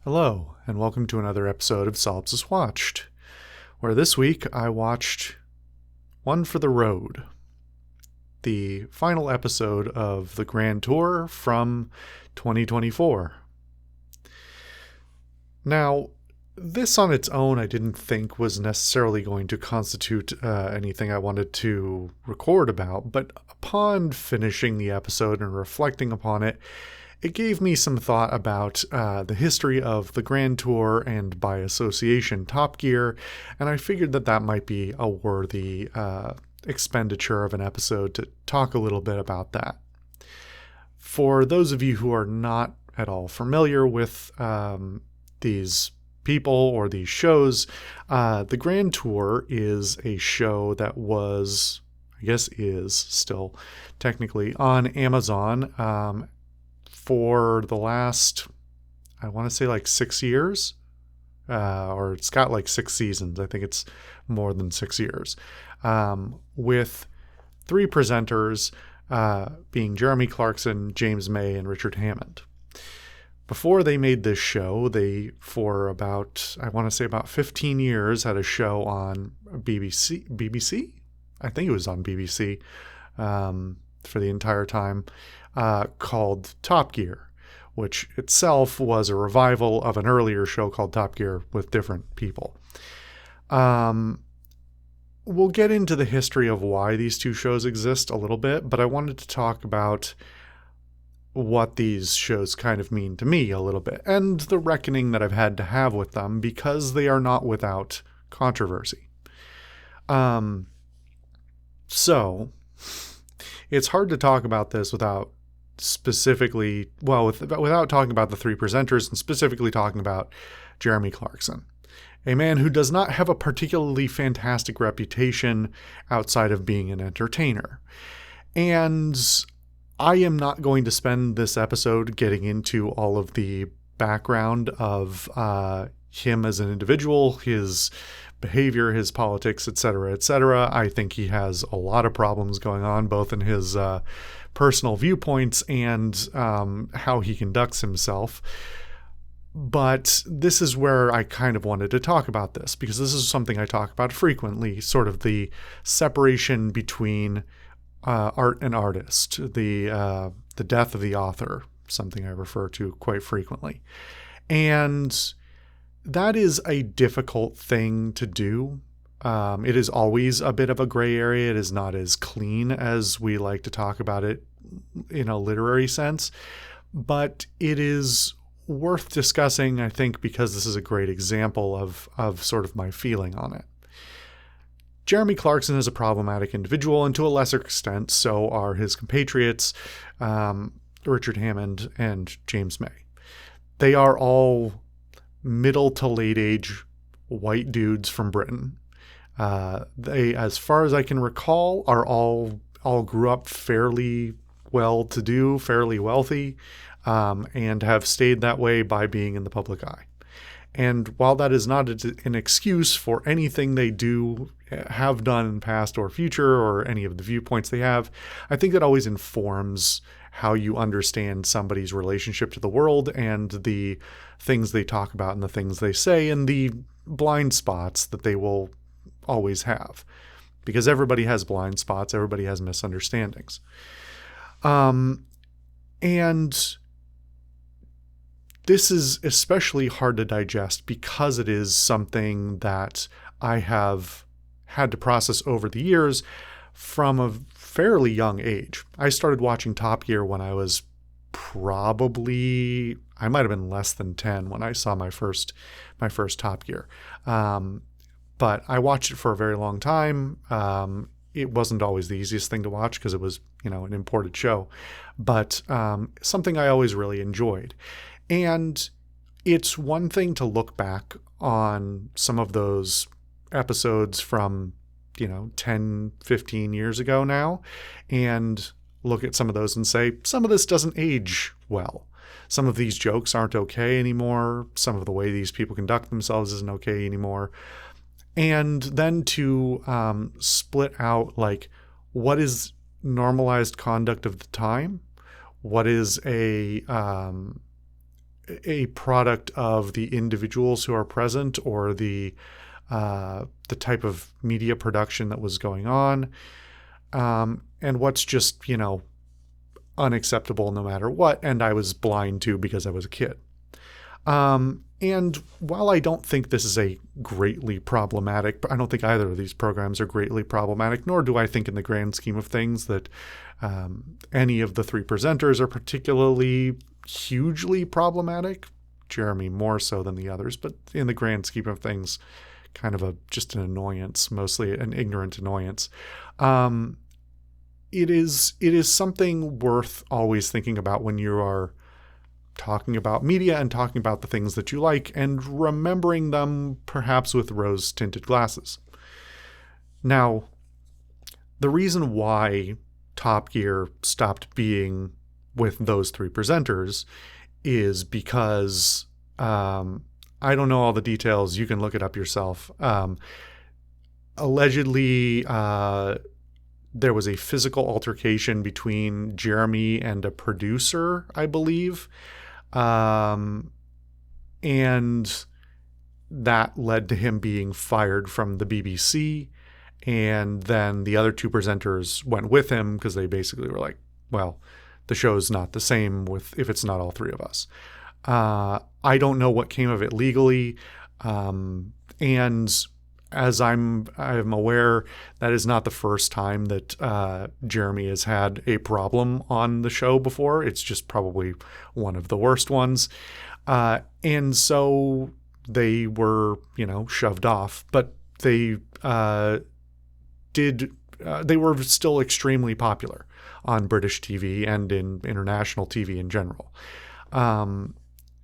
Hello, and welcome to another episode of Solipsist Watched, where this week I watched One for the Road, the final episode of the Grand Tour from 2024. Now, this on its own I didn't think was necessarily going to constitute anything I wanted to record about, but upon finishing the episode and reflecting upon it, it gave me some thought about the history of the Grand Tour and, by association, Top Gear, and I figured that might be a worthy expenditure of an episode to talk a little bit about that. For those of you who are not at all familiar with these people or these shows, the Grand Tour is a show that was, I guess is still technically, on Amazon for the last, I want to say like 6 years, or it's got like 6 seasons. I think it's more than 6 years, with 3 presenters, being Jeremy Clarkson, James May, and Richard Hammond. Before they made this show, they, for about, I want to say about 15 years, had a show on BBC? I think it was on BBC, for the entire time, called Top Gear, which itself was a revival of an earlier show called Top Gear with different people. We'll get into the history of why these two shows exist a little bit, but I wanted to talk about what these shows kind of mean to me a little bit, and the reckoning that I've had to have with them, because they are not without controversy. So it's hard to talk about this without talking about the 3 presenters and specifically talking about Jeremy Clarkson, a man who does not have a particularly fantastic reputation outside of being an entertainer. And I am not going to spend this episode getting into all of the background of him as an individual, his behavior, his politics, etc., etc. I think he has a lot of problems going on, both in his personal viewpoints and how he conducts himself. But this is where I kind of wanted to talk about this, because this is something I talk about frequently, sort of the separation between art and artist, the death of the author, something I refer to quite frequently. And that is a difficult thing to do. It is always a bit of a gray area. It is not as clean as we like to talk about it in a literary sense, but it is worth discussing, I think, because this is a great example of sort of my feeling on it. Jeremy Clarkson is a problematic individual, and to a lesser extent, so are his compatriots, Richard Hammond and James May. They are all middle to late age white dudes from Britain. They, as far as I can recall, are all grew up fairly well-to-do, fairly wealthy, and have stayed that way by being in the public eye. And while that is not an excuse for anything they have done in past or future, or any of the viewpoints they have, I think that always informs how you understand somebody's relationship to the world and the things they talk about and the things they say and the blind spots that they will always have. Because everybody has blind spots, everybody has misunderstandings. And this is especially hard to digest because it is something that I have had to process over the years from a fairly young age. I started watching Top Gear when I was I might have been less than 10 when I saw my first Top Gear. But I watched it for a very long time. It wasn't always the easiest thing to watch because it was, an imported show, but something I always really enjoyed. And it's one thing to look back on some of those episodes from, 10, 15 years ago now, and look at some of those and say, some of this doesn't age well. Some of these jokes aren't okay anymore. Some of the way these people conduct themselves isn't okay anymore. And then to split out, like, what is normalized conduct of the time? What is a a product of the individuals who are present or the type of media production that was going on, and what's just, unacceptable no matter what, and I was blind to because I was a kid. And while I don't think this is a greatly problematic, I don't think either of these programs are greatly problematic, nor do I think in the grand scheme of things that any of the three presenters are particularly hugely problematic. Jeremy more so than the others, but in the grand scheme of things, kind of just an annoyance, mostly an ignorant annoyance. It is something worth always thinking about when you are talking about media and talking about the things that you like, and remembering them perhaps with rose-tinted glasses. Now, the reason why Top Gear stopped being with those three presenters is because I don't know all the details. You can look it up yourself. Allegedly, there was a physical altercation between Jeremy and a producer, I believe. And that led to him being fired from the BBC. And then the other two presenters went with him because they basically were like, well, the show's not the same if it's not all three of us. I don't know what came of it legally. And as I'm aware, that is not the first time that Jeremy has had a problem on the show before. It's just probably one of the worst ones. And so they were, shoved off. But they they were still extremely popular on British TV and in international TV in general.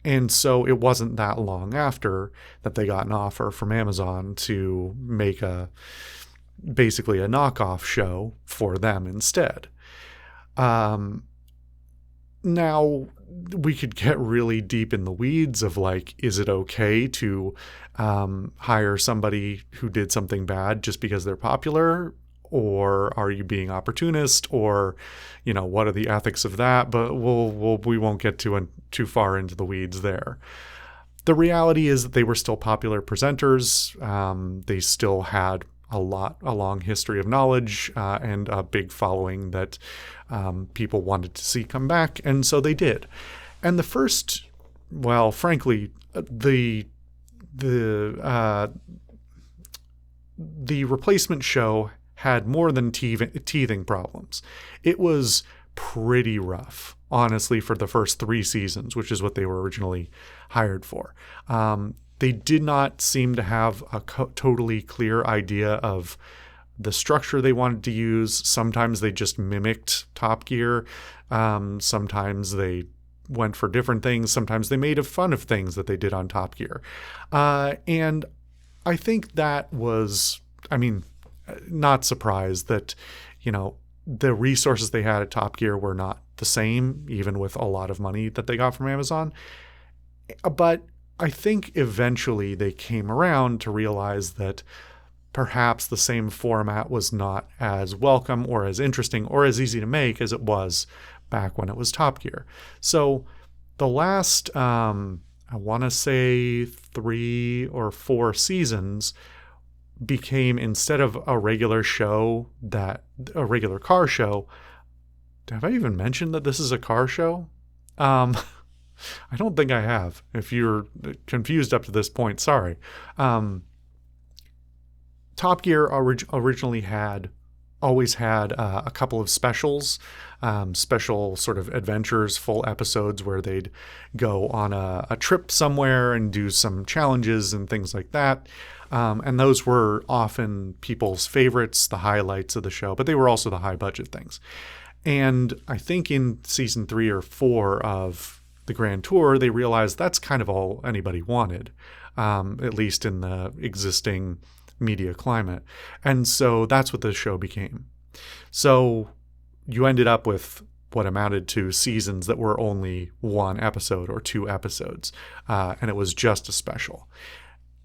And so it wasn't that long after that they got an offer from Amazon to make basically a knockoff show for them instead. Now, we could get really deep in the weeds of is it okay to hire somebody who did something bad just because they're popular? Or are you being opportunist? Or, what are the ethics of that? But we won't get too far into the weeds there. The reality is that they were still popular presenters. They still had a long history of knowledge and a big following that people wanted to see come back, and so they did. And the first, well, frankly, the replacement show had more than teething problems. It was pretty rough, honestly, for the first 3 seasons, which is what they were originally hired for. They did not seem to have a totally clear idea of the structure they wanted to use. Sometimes they just mimicked Top Gear. Sometimes they went for different things. Sometimes they made fun of things that they did on Top Gear. And I think that was, not surprised that, the resources they had at Top Gear were not the same, even with a lot of money that they got from Amazon. But I think eventually they came around to realize that perhaps the same format was not as welcome or as interesting or as easy to make as it was back when it was Top Gear. So the last, I want to say 3 or 4 seasons became, instead of a regular car show. Have I even mentioned that this is a car show? I don't think I have. If you're confused up to this point, sorry. Top Gear originally always had a couple of specials, special sort of adventures, full episodes where they'd go on a trip somewhere and do some challenges and things like that. And those were often people's favorites, the highlights of the show, but they were also the high budget things. And I think in season 3 or 4 of the Grand Tour, they realized that's kind of all anybody wanted, at least in the existing media climate. And so that's what the show became. So you ended up with what amounted to seasons that were only 1 episode or 2 episodes, and it was just a special.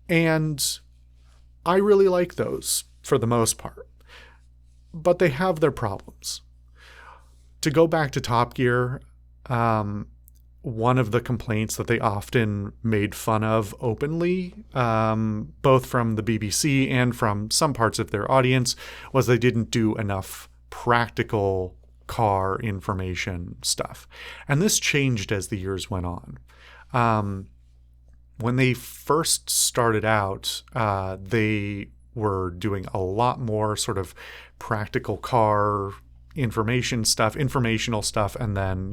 And I really like those for the most part, but they have their problems. To go back to Top Gear, one of the complaints that they often made fun of openly, both from the BBC and from some parts of their audience, was they didn't do enough practical car information stuff. And this changed as the years went on. When they first started out, they were doing a lot more sort of practical car informational stuff, and then,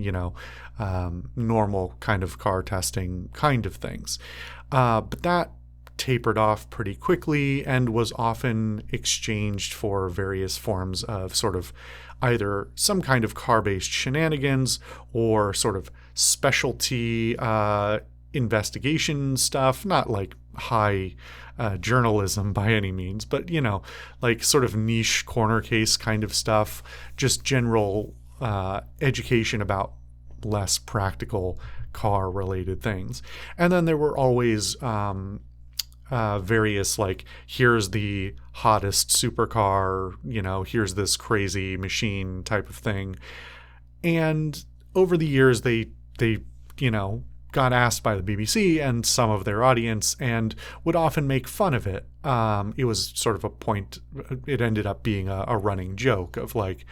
normal kind of car testing kind of things. But that tapered off pretty quickly and was often exchanged for various forms of sort of either some kind of car-based shenanigans or sort of specialty investigation stuff, not like high journalism by any means, but, like sort of niche corner case kind of stuff, just general education about less practical car related things. And then there were always various, like, here's the hottest supercar, here's this crazy machine type of thing. And over the years, they got asked by the BBC and some of their audience and would often make fun of it. It was sort of a point, it ended up being a running joke of like,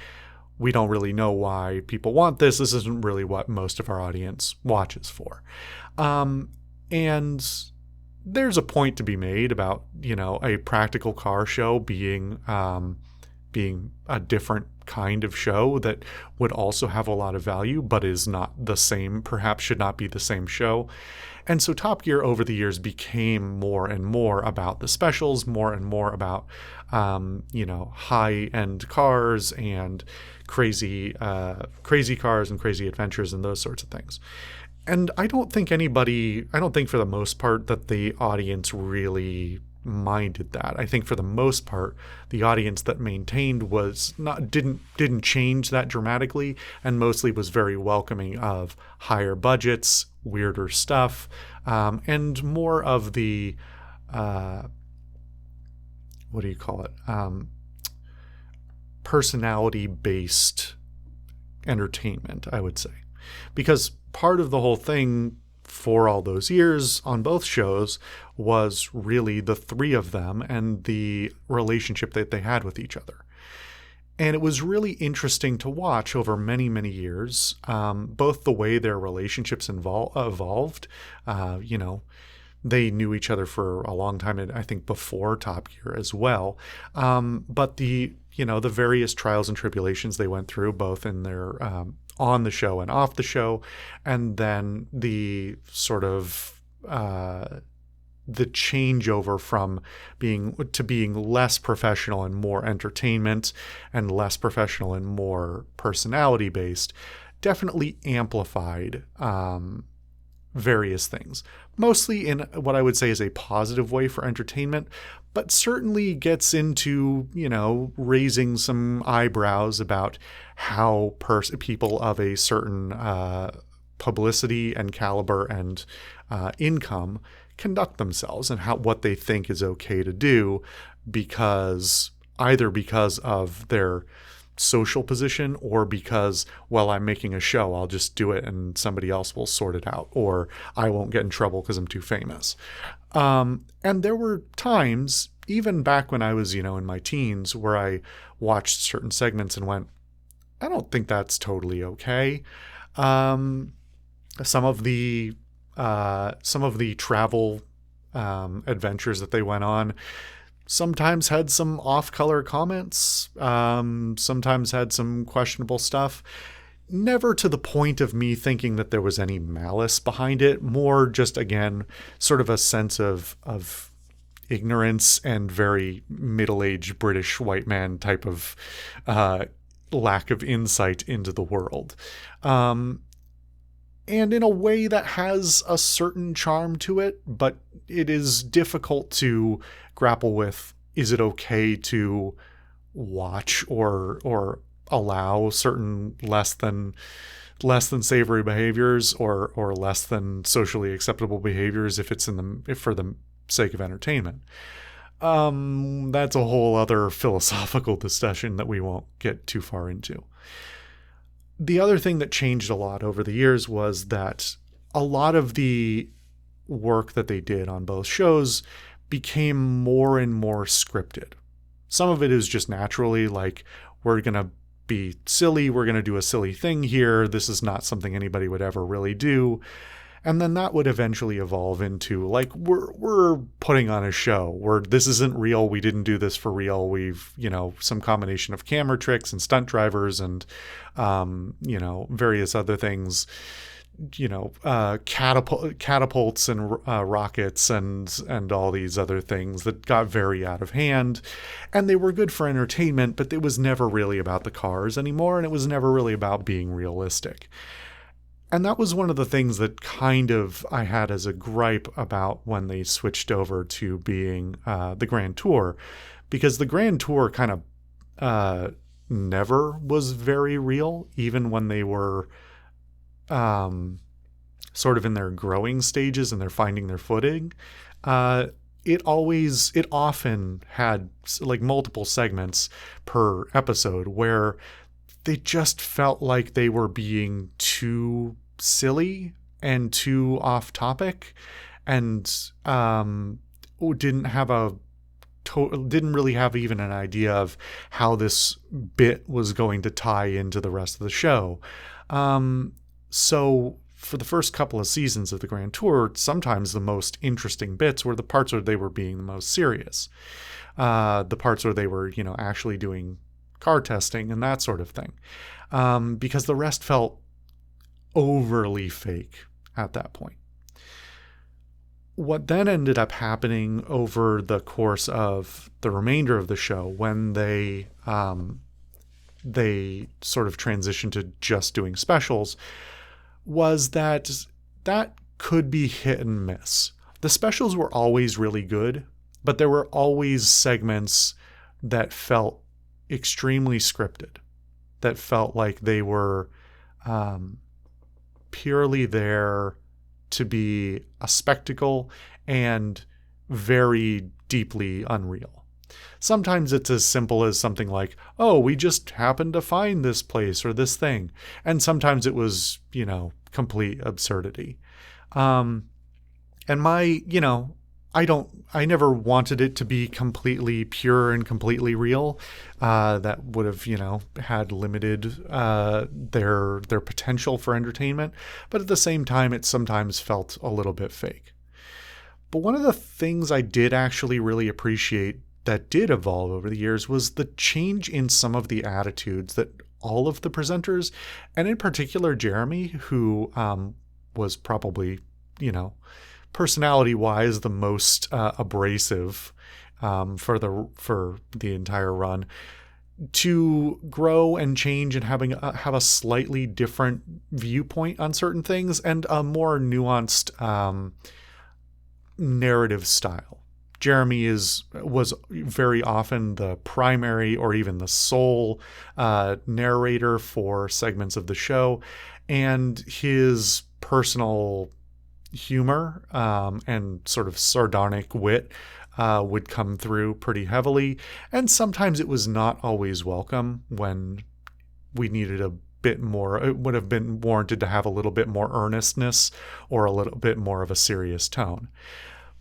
we don't really know why people want this. This isn't really what most of our audience watches for. And there's a point to be made about, a practical car show being a different kind of show that would also have a lot of value, but is not the same, perhaps should not be the same show. And so Top Gear over the years became more and more about the specials, more and more about, high-end cars and crazy cars and crazy adventures and those sorts of things. And I don't think for the most part that the audience really minded that. I think for the most part, the audience that maintained didn't change that dramatically, and mostly was very welcoming of higher budgets, weirder stuff, and more of the personality-based entertainment, I would say. Because part of the whole thing for all those years on both shows was really the three of them and the relationship that they had with each other. And it was really interesting to watch over many, many years, both the way their relationships evolved. They knew each other for a long time, and I think before Top Gear as well. But the various trials and tribulations they went through, both in their on the show and off the show, and then the sort of the changeover from being less professional and more entertainment, and less professional and more personality based, definitely amplified various things, mostly in what I would say is a positive way for entertainment, but certainly gets into, raising some eyebrows about how people of a certain publicity and caliber and income conduct themselves, and what they think is okay to do, either because of their social position or because, well, I'm making a show, I'll just do it and somebody else will sort it out, or I won't get in trouble because I'm too famous. And there were times, even back when I was, in my teens, where I watched certain segments and went, I don't think that's totally okay. Some of the travel adventures that they went on sometimes had some off-color comments, sometimes had some questionable stuff. Never to the point of me thinking that there was any malice behind it, more just, again, sort of a sense of ignorance and very middle-aged British white man type of lack of insight into the world. And in a way that has a certain charm to it, but it is difficult to grapple with. Is it okay to watch or allow certain less than savory behaviors or less than socially acceptable behaviors if it's for the sake of entertainment? That's a whole other philosophical discussion that we won't get too far into. The other thing that changed a lot over the years was that a lot of the work that they did on both shows became more and more scripted. Some of it is just naturally like, we're going to be silly, we're going to do a silly thing here, this is not something anybody would ever really do. And then that would eventually evolve into like, we're putting on a show. This isn't real. We didn't do this for real. We've, some combination of camera tricks and stunt drivers and, various other things, catapults and rockets and all these other things that got very out of hand. And they were good for entertainment, but it was never really about the cars anymore. And it was never really about being realistic. And that was one of the things that kind of I had as a gripe about when they switched over to being the Grand Tour, because the Grand Tour kind of never was very real, even when they were sort of in their growing stages and they're finding their footing. It often had like multiple segments per episode where they just felt like they were being too silly and too off topic, and didn't really have even an idea of how this bit was going to tie into the rest of the show. So for the first couple of seasons of the Grand Tour, sometimes the most interesting bits were the parts where they were being the most serious. The parts where they were, actually doing car testing and that sort of thing. Because the rest felt overly fake at that point. What then ended up happening over the course of the remainder of the show, when they sort of transitioned to just doing specials, was that could be hit and miss. The specials were always really good, but there were always segments that felt extremely scripted, that felt like they were purely there to be a spectacle and very deeply unreal. Sometimes it's as simple as something like, oh, we just happened to find this place or this thing. And sometimes it was, complete absurdity. And I never wanted it to be completely pure and completely real. That would have, had limited their potential for entertainment. But at the same time, it sometimes felt a little bit fake. But one of the things I did actually really appreciate that did evolve over the years was the change in some of the attitudes that all of the presenters, and in particular Jeremy, who was probably, personality-wise the most abrasive for the entire run, to grow and change and have a slightly different viewpoint on certain things and a more nuanced narrative style. Jeremy was very often the primary or even the sole narrator for segments of the show, and his personal humor and sort of sardonic wit would come through pretty heavily. And sometimes it was not always welcome when we needed a bit more. It would have been warranted to have a little bit more earnestness or a little bit more of a serious tone.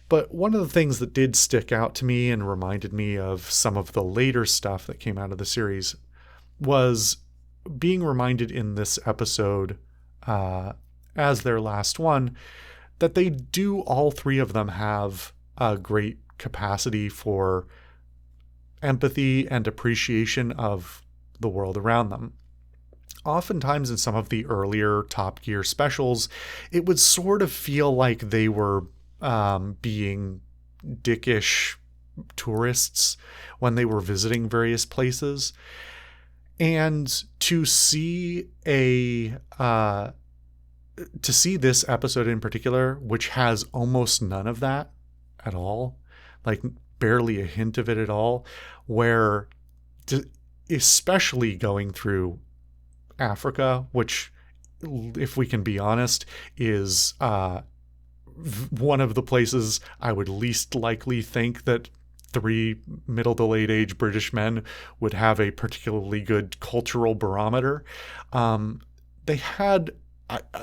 But one of the things that did stick out to me and reminded me of some of the later stuff that came out of the series was being reminded in this episode, as their last one, that they do, all three of them, have a great capacity for empathy and appreciation of the world around them. Oftentimes in some of the earlier Top Gear specials, it would sort of feel like they were being dickish tourists when they were visiting various places. And to see this episode in particular, which has almost none of that at all, like barely a hint of it at all, where especially going through Africa, which, if we can be honest, is one of the places I would least likely think that 3 middle to late age British men would have a particularly good cultural barometer. They had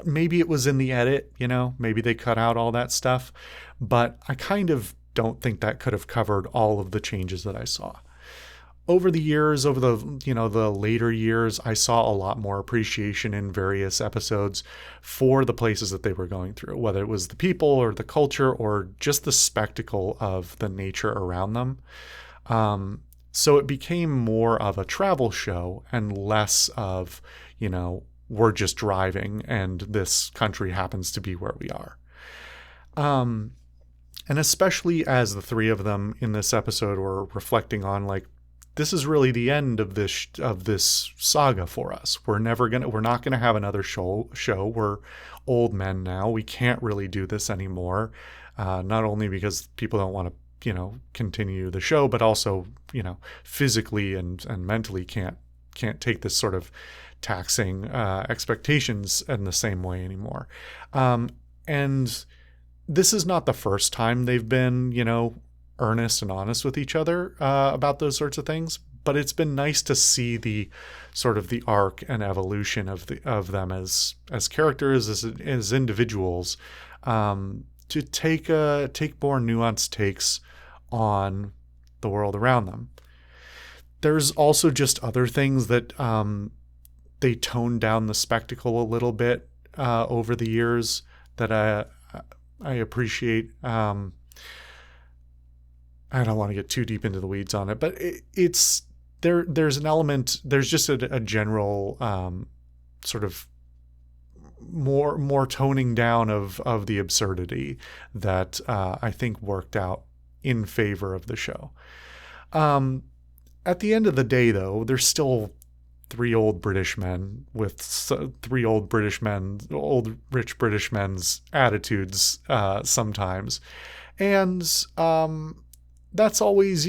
maybe it was in the edit, maybe they cut out all that stuff, but I kind of don't think that could have covered all of the changes that I saw. Over the years, over the later years, I saw a lot more appreciation in various episodes for the places that they were going through, whether it was the people or the culture or just the spectacle of the nature around them. So it became more of a travel show and less of, we're just driving and this country happens to be where we are. And especially as the three of them in this episode were reflecting on, like, this is really the end of this saga for us. We're not gonna have another show. We're old men now. We can't really do this anymore. Not only because people don't want to, continue the show, but also, physically and mentally can't take this sort of taxing expectations in the same way anymore. And this is not the first time they've been, earnest and honest with each other about those sorts of things, but it's been nice to see the sort of the arc and evolution of them as characters, as individuals, to take more nuanced takes on the world around them. There's also just other things that they toned down the spectacle a little bit over the years that I appreciate. I don't want to get too deep into the weeds on it, but it's there's an element, there's just a general sort of more toning down of the absurdity that I think worked out in favor of the show. At the end of the day, though, there's still three old rich British men's attitudes sometimes. And that's always,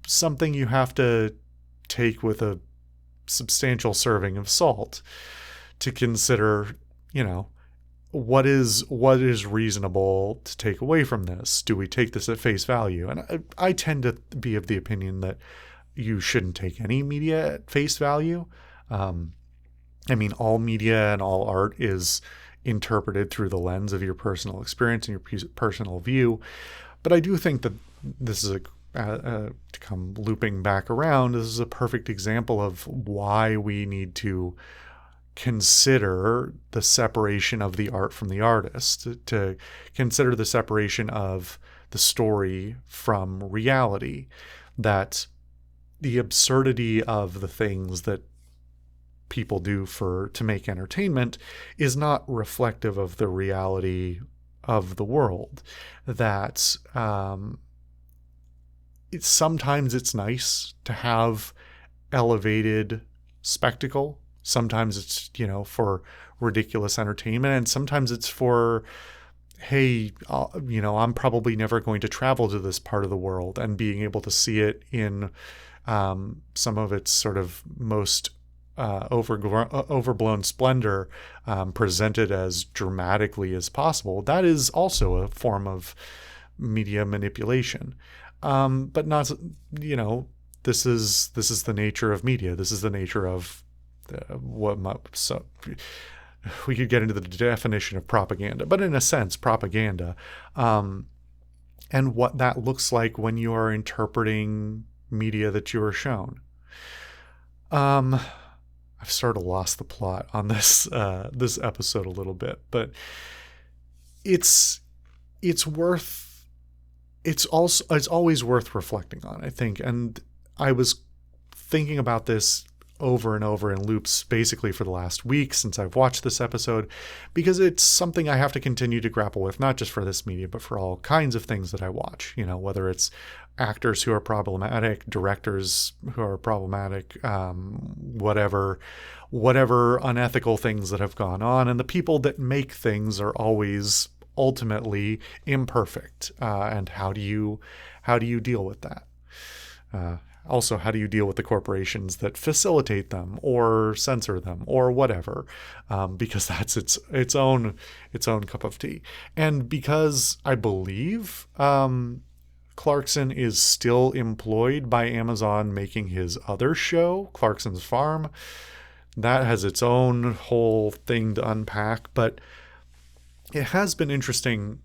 something you have to take with a substantial serving of salt to consider, what is reasonable to take away from this? Do we take this at face value? And I tend to be of the opinion that you shouldn't take any media at face value. All media and all art is interpreted through the lens of your personal experience and your personal view. But I do think that this is to come looping back around, this is a perfect example of why we need to consider the separation of the art from the artist, to consider the separation of the story from reality, that the absurdity of the things that people do to make entertainment is not reflective of the reality of the world. That sometimes it's nice to have elevated spectacle. Sometimes it's, for ridiculous entertainment, and sometimes it's for, hey, I'm probably never going to travel to this part of the world, and being able to see it in some of its sort of most overblown splendor, presented as dramatically as possible. That is also a form of media manipulation. But not, this is the nature of media. This is the nature of so we could get into the definition of propaganda, but in a sense, propaganda, and what that looks like when you are interpreting media that you are shown. I've sort of lost the plot on this episode a little bit, but it's always worth reflecting on, I think. And I was thinking about this over and over in loops basically for the last week since I've watched this episode, because it's something I have to continue to grapple with, not just for this media, but for all kinds of things that I watch, whether it's actors who are problematic, directors who are problematic, whatever unethical things that have gone on. And the people that make things are always ultimately imperfect. And how do you deal with that? Also, how do you deal with the corporations that facilitate them or censor them or whatever? Because that's its own cup of tea. And because I believe Clarkson is still employed by Amazon making his other show, Clarkson's Farm, that has its own whole thing to unpack, but it has been interesting.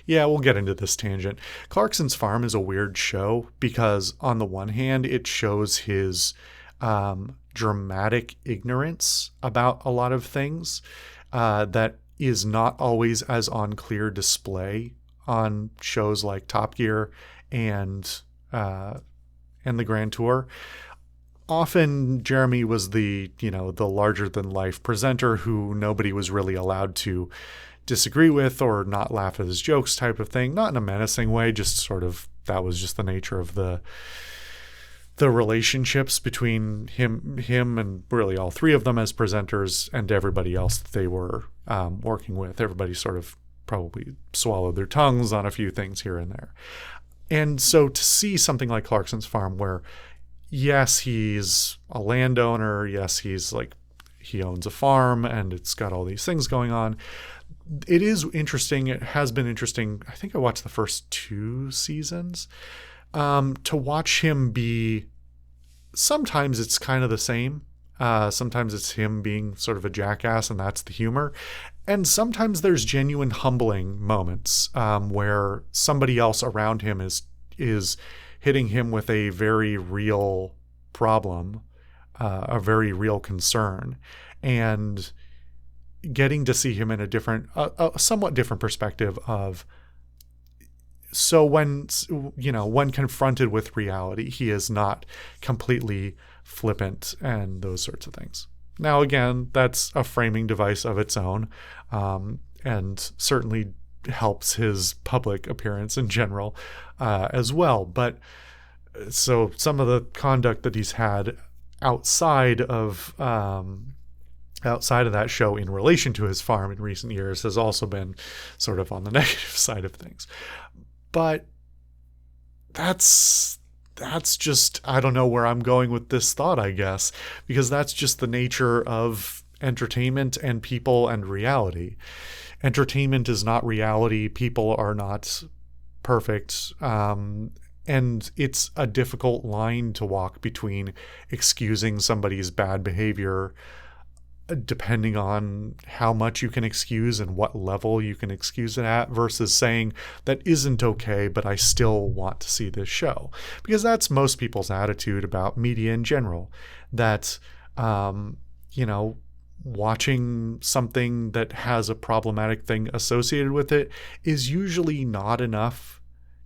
Yeah, we'll get into this tangent. Clarkson's Farm is a weird show because, on the one hand, it shows his dramatic ignorance about a lot of things that is not always as on clear display on shows like Top Gear and the Grand Tour. Often Jeremy was the larger than life presenter who nobody was really allowed to disagree with or not laugh at his jokes type of thing. Not in a menacing way, just sort of, that was just the nature of the relationships between him and really all three of them as presenters and everybody else that they were working with. Everybody sort of probably swallowed their tongues on a few things here and there. And so to see something like Clarkson's Farm where, yes, he's a landowner, yes, he owns a farm and it's got all these things going on. It is interesting. It has been interesting. I think I watched the first 2 seasons to watch him be, sometimes it's kind of the same. Sometimes it's him being sort of a jackass and that's the humor. And sometimes there's genuine humbling moments where somebody else around him is hitting him with a very real problem, a very real concern, and getting to see him in a somewhat different perspective of, so when confronted with reality, he is not completely flippant and those sorts of things. Now, again, that's a framing device of its own, and certainly helps his public appearance in general as well. But so some of the conduct that he's had outside of that show in relation to his farm in recent years has also been sort of on the negative side of things. But that's just, I don't know where I'm going with this thought, I guess, because that's just the nature of entertainment and people and reality. Entertainment is not reality. People are not perfect. And it's a difficult line to walk between excusing somebody's bad behavior, depending on how much you can excuse and what level you can excuse it at, versus saying that isn't okay, but I still want to see this show. Because that's most people's attitude about media in general, that, watching something that has a problematic thing associated with it is usually not enough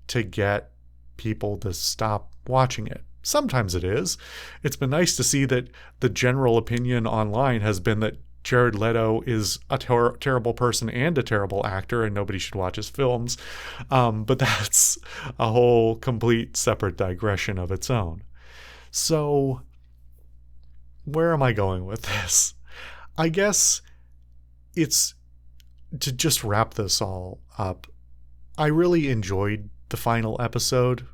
to get people to stop watching it. Sometimes it is. It's been nice to see that the general opinion online has been that Jared Leto is a terrible person and a terrible actor and nobody should watch his films. But that's a whole complete separate digression of its own. So where am I going with this? I guess it's to just wrap this all up. I really enjoyed the final episode,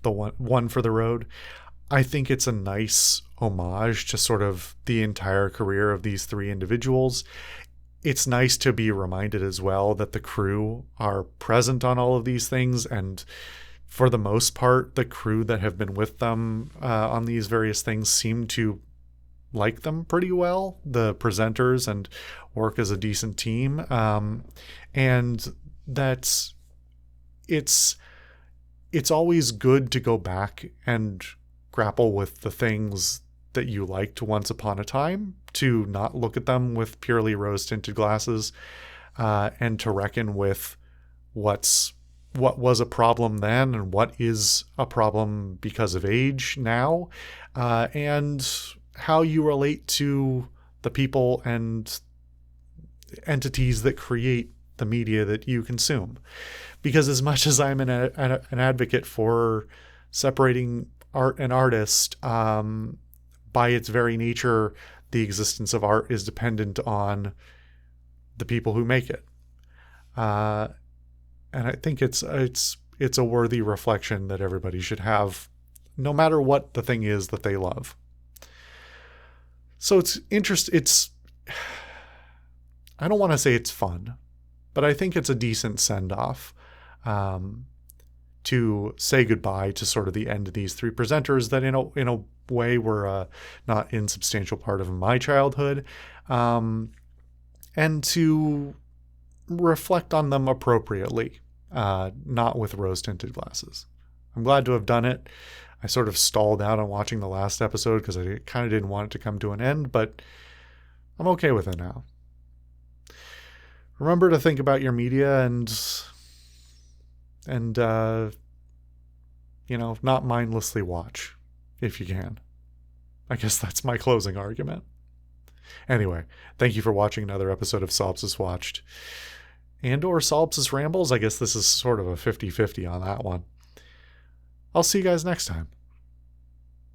the one for the road. I think it's a nice homage to sort of the entire career of these 3 individuals. It's nice to be reminded as well that the crew are present on all of these things, and for the most part, the crew that have been with them on these various things seem to like them pretty well, the presenters, and work as a decent team. And that it's always good to go back and grapple with the things that you liked once upon a time, to not look at them with purely rose-tinted glasses, and to reckon with what was a problem then and what is a problem because of age now, and how you relate to the people and entities that create the media that you consume. Because as much as I'm an advocate for separating art and artist, by its very nature, the existence of art is dependent on the people who make it. And I think it's a worthy reflection that everybody should have, no matter what the thing is that they love. So I don't want to say it's fun, but I think it's a decent send-off to say goodbye to sort of the end of these three presenters that in a way were not insubstantial part of my childhood, and to reflect on them appropriately, not with rose-tinted glasses. I'm glad to have done it. I sort of stalled out on watching the last episode because I kind of didn't want it to come to an end, but I'm okay with it now. Remember to think about your media and not mindlessly watch if you can. I guess that's my closing argument. Anyway, thank you for watching another episode of Solipsist Watched and/or Solipsist Rambles. I guess this is sort of a 50-50 on that one. I'll see you guys next time.